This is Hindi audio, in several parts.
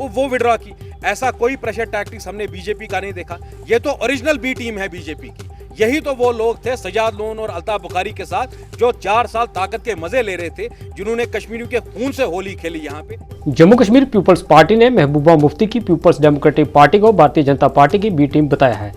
वो विड्रॉ की। ऐसा कोई प्रेशर टैक्टिक्स हमने बीजेपी का नहीं देखा। ये तो ओरिजिनल बी टीम है बीजेपी की। यही तो वो लोग थे सजाद लोन और अल्ताफ बुखारी के साथ जो 4 साल ताकत के मजे ले रहे थे, जिन्होंने कश्मीरियों के खून से होली खेली। यहाँ पे जम्मू कश्मीर पीपल्स पार्टी ने महबूबा मुफ्ती की पीपल्स डेमोक्रेटिक पार्टी को भारतीय जनता पार्टी की बी टीम बताया है।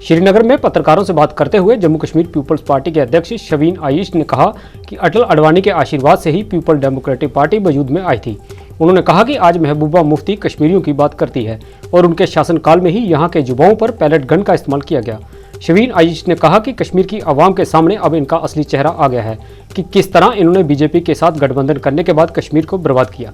श्रीनगर में पत्रकारों से बात करते हुए जम्मू कश्मीर पीपल्स पार्टी के अध्यक्ष शवीन आयिश ने कहा कि अटल अडवाणी के आशीर्वाद से ही पीपल्स डेमोक्रेटिक पार्टी वजूद में आई थी। उन्होंने कहा कि आज महबूबा मुफ्ती कश्मीरियों की बात करती है और उनके शासनकाल में ही यहाँ के युवाओं पर पैलेट गन का इस्तेमाल किया गया। शवीन आयिश ने कहा कि कश्मीर की आवाम के सामने अब इनका असली चेहरा आ गया है कि किस तरह इन्होंने बीजेपी के साथ गठबंधन करने के बाद कश्मीर को बर्बाद किया।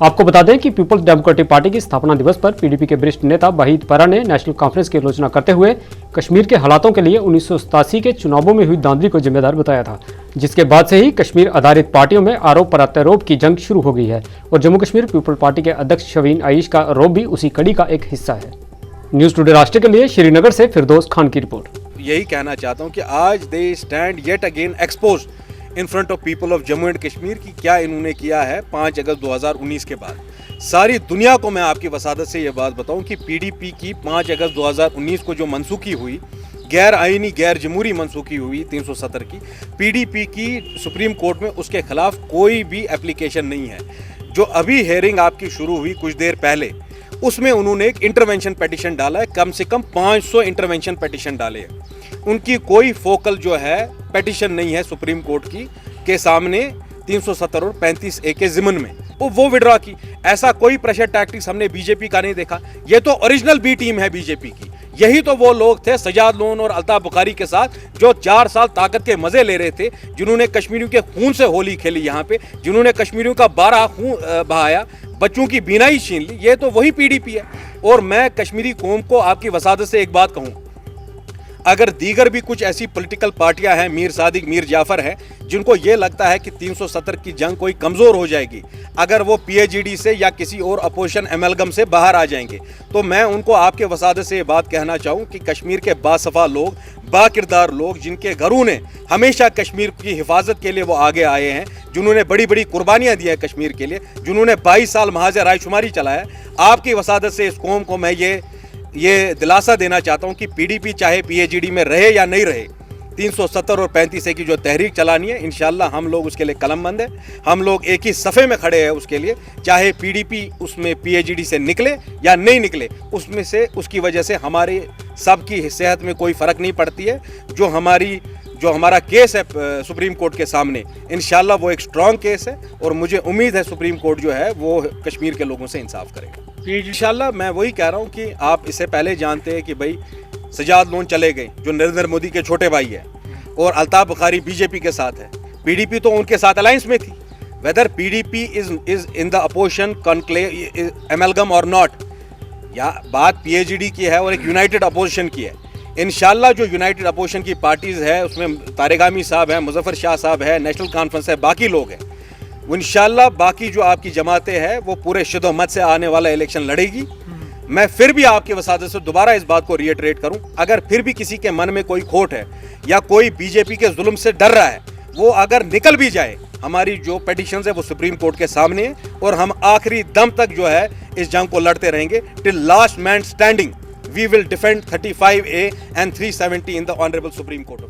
आपको बता दें कि पीपल्स डेमोक्रेटिक पार्टी की स्थापना दिवस पर पीडीपी के वरिष्ठ नेता वाहिद परा ने नेशनल कॉन्फ्रेंस की आलोचना करते हुए कश्मीर के हालातों के लिए 1987 के चुनावों में हुई धांधली को जिम्मेदार बताया था, जिसके बाद से ही कश्मीर आधारित पार्टियों में आरोप प्रत्यारोप की जंग शुरू हो गई है और जम्मू कश्मीर पीपल्स पार्टी के अध्यक्ष शवीन आयिश का आरोप भी उसी कड़ी का एक हिस्सा है। न्यूज़ टुडे राष्ट्र के लिए श्रीनगर से फिरदौस खान की रिपोर्ट। यही कहना चाहता हूं कि आज they stand yet again exposed in front of people of Jammu and Kashmir की क्या इन्होंने किया है 5 अगस्त 2019 के बाद। सारी दुनिया को मैं आपकी वसादत से ये बात बताऊं कि पीडीपी की 5 अगस्त 2019 को जो मनसूखी हुई, गैर आईनी गैर जमहूरी मनसूखी हुई 370 की, पीडीपी की सुप्रीम कोर्ट में उसके खिलाफ कोई भी एप्लीकेशन नहीं है। जो अभी हेयरिंग आपकी शुरू हुई कुछ देर पहले, उसमें उन्होंने एक इंटरवेंशन पिटीशन डाला है। कम से कम 500 इंटरवेंशन पिटीशन डाले हैं। उनकी कोई फोकल जो है पिटीशन नहीं है सुप्रीम कोर्ट की के सामने 370 और 35A के जिमन में वो विड्रॉ की। ऐसा कोई प्रेशर टैक्टिक्स हमने बीजेपी का नहीं देखा। ये तो ओरिजिनल बी टीम है बीजेपी की। यही तो वो लोग थे सजाद लोन और अल्ताफ बुखारी के साथ जो 4 साल ताकत के मजे ले रहे थे, जिन्होंने कश्मीरियों के खून से होली खेली यहाँ पे, जिन्होंने कश्मीरियों का 12 खून बहाया, बच्चों की बीनाई छीन ली। ये तो वही पीडीपी है। और मैं कश्मीरी कौम को आपकी वसादत से एक बात कहूँ, अगर दीगर भी कुछ ऐसी पॉलिटिकल पार्टियां हैं, मीर सादिक मीर जाफर हैं, जिनको ये लगता है कि 370 की जंग कोई कमज़ोर हो जाएगी अगर वो पीएचडी से या किसी और अपोजिशन एमएलगम से बाहर आ जाएंगे, तो मैं उनको आपके वसादत से ये बात कहना चाहूँ कि कश्मीर के बासफा लोग, बाकिरदार लोग, जिनके घरों ने हमेशा कश्मीर की हिफाजत के लिए वो आगे आए हैं, जिन्होंने बड़ी बड़ी कुर्बानियाँ दी हैं कश्मीर के लिए, जिन्होंने 22 साल महाज रायशुमारी चलाया, आपकी वसादत से इस कौम को मैं ये दिलासा देना चाहता हूं कि पीडीपी चाहे पीएचडी में रहे या नहीं रहे, 370 और 35A की जो तहरीक चलानी है, इंशाल्लाह हम लोग उसके लिए कलमबंद है। हम लोग एक ही सफ़े में खड़े हैं उसके लिए, चाहे पीडीपी उसमें पीएचडी से निकले या नहीं निकले, उसमें से उसकी वजह से हमारे सबकी सेहत में कोई फ़र्क नहीं पड़ती है। जो हमारा केस है सुप्रीम कोर्ट के सामने, इंशाल्लाह वो एक स्ट्रॉन्ग केस है और मुझे उम्मीद है सुप्रीम कोर्ट जो है वो कश्मीर के लोगों से इंसाफ करेगा इंशाल्लाह। मैं वही कह रहा हूँ कि आप इससे पहले जानते हैं कि भाई सजाद लोन चले गए जो नरेंद्र मोदी के छोटे भाई है, और अल्ताफ बुखारी बीजेपी के साथ है। पीडीपी तो उनके साथ अलायंस में थी। Whether PDP is in the opposition conclave amalgam और नॉट, या बात पीएचडी की है और एक यूनाइटेड अपोजिशन की है। इंशाल्लाह जो यूनाइटेड अपोजिशन की पार्टीज़ है उसमें तारिगामी साहब हैं, मुजफ्फर शाह साहब है, नेशनल कॉन्फ्रेंस है, बाकी लोग हैं, वो इंशाल्लाह बाकी जो आपकी जमातें हैं वो पूरे शिद्दत से आने वाला इलेक्शन लड़ेगी। मैं फिर भी आपके वसादत से दोबारा इस बात को रिएटरेट करूं, अगर फिर भी किसी के मन में कोई खोट है या कोई बीजेपी के जुल्म से डर रहा है, वो अगर निकल भी जाए, हमारी जो पिटीशन है वो सुप्रीम कोर्ट के सामने है और हम आखिरी दम तक जो है इस जंग को लड़ते रहेंगे। Till last man standing we will defend 35A and 370 in the honourable supreme court of